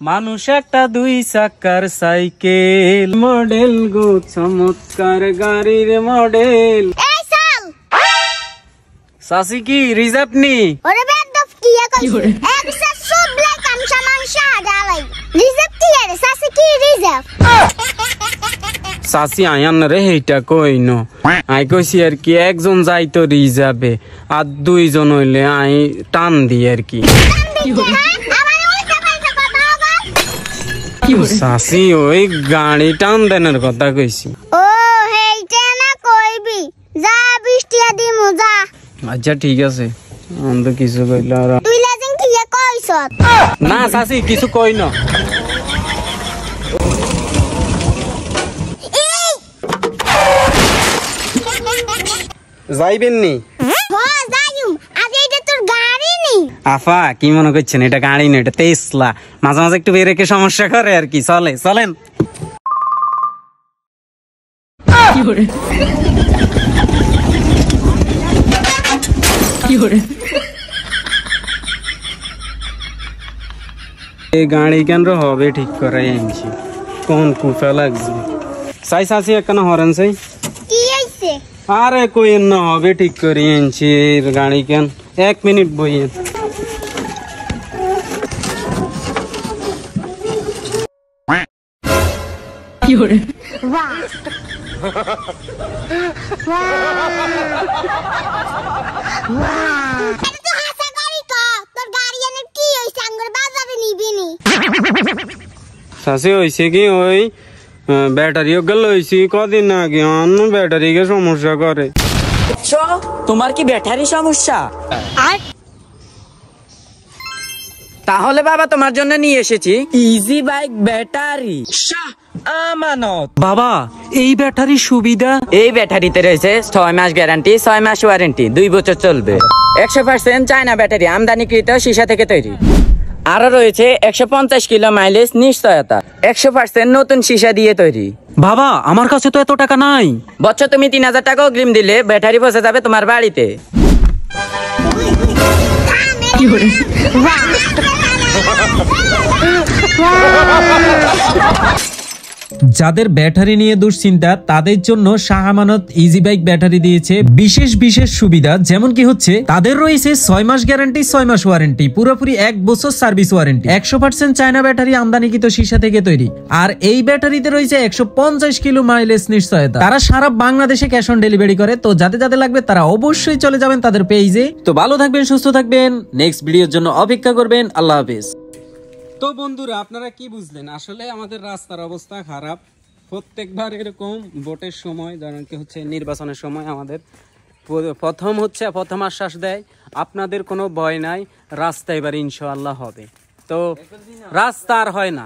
মানুষ একটা 2 চাকার সাইকেল মডেল গো চমৎকার গাড়ির মডেল। এই সাল সাসি কি রিজার্ভ নি ওরে বেদব কি কইছে একসা সব লাই কাম সামান সাদালাই রিজার্ভ কি রে সাসি কি রিজার্ভ সাসি আয়ান রে হেইটা কইনো আই কইছি আর কি একজন যাইতো রিজার্ভে আর 2 জন হইলে আই টান দি আর কি সাসি ওই গাড়ি টান দেনের কথা কইছি। ও হেইটা না কইবি যা বৃষ্টিয়া দিমু যা। আচ্ছা ঠিক আছে অন্ধ কিছু কইলা আর তুই লাজেন কি কইছ না সাসি কিছু কই না। যাইবেন নি হ্যাঁ যাইম আজ এইটা তোর গাড়ি নি আফা কি মনে করছেন এটা গাড়ি না এটা তেসলা মাঝে মাঝে একটু বেরেকে সমস্যা করে আর কি চলে চলেন এই গাড়ি কেন হবে ঠিক করে আনছি কোন কুফা লাগছে সাই সাসি একখানা হরেন সাই কি হইছে আরে কই না হবে ঠিক করে আনছি গাড়ি কেন 1 মিনিট বইয়ে কি হরে বাহ সাসি হইছে কি ওই ব্যাটারি গেল হইছি কদিন আগে অন্য ব্যাটারি কে সমস্যা করে। তোমার কি ব্যাটারি সমস্যা? তাহলে বাবা তোমার জন্য নিয়ে এসেছি ইজি বাইক ব্যাটারি আমানত। বাবা এই ব্যাটারির সুবিধা? এই ব্যাটারিতে রয়েছে 6 মাস গ্যারান্টি 6 মাস ওয়ারেন্টি 2 বছর চলবে। 100% চায়না ব্যাটারি আমদানিকৃত সীসা থেকে তৈরি। আরো রয়েছে 150 কিলো মাইলেজ নিশ্চয়তা 100% নতুন সীসা দিয়ে তৈরি। বাবা আমার কাছে তো এত টাকা নাই। বছর তুমি 3000 টাকা অগ্রিম দিলে ব্যাটারি পৌঁছে যাবে তোমার বাড়িতে। যাদের ব্যাটারি নিয়ে দুশ্চিন্তা তাদের জন্য Shah Amanat easy bike battery দিয়েছে বিশেষ বিশেষ সুবিধা, যেমন কি হচ্ছে তাদের রয়েছে 6 মাস গ্যারান্টি 6 মাস ওয়ারেন্টি, পুরোপুরি 1 বছর সার্ভিস ওয়ারেন্টি, 100% চায়না ব্যাটারি আমদানিকৃত সীসা থেকে তৈরি। আর এই ব্যাটারিতে রয়েছে 150 কিলো মাইলেজ নিশ্চয়তা। তারা সারা বাংলাদেশে ক্যাশ অন ডেলিভারি করে। তো যাদের যাদের লাগবে তারা অবশ্যই চলে যাবেন তাদের পেজে। তো ভালো থাকবেন, সুস্থ থাকবেন, নেক্সট ভিডিওর জন্য অপেক্ষা করবেন। আল্লাহ হাফেজ। তো বন্ধুরা আপনারা কি বুঝলেন, আসলে আমাদের রাস্তার অবস্থা খারাপ। প্রত্যেকবার এরকম ভোটের সময় ধরেন কি হচ্ছে নির্বাচনের সময় আমাদের প্রথম আশ্বাস দেয় আপনাদের কোনো ভয় নাই, রাস্তা এবার ইনশাআল্লাহ হবে। তো রাস্তা আর হয় না।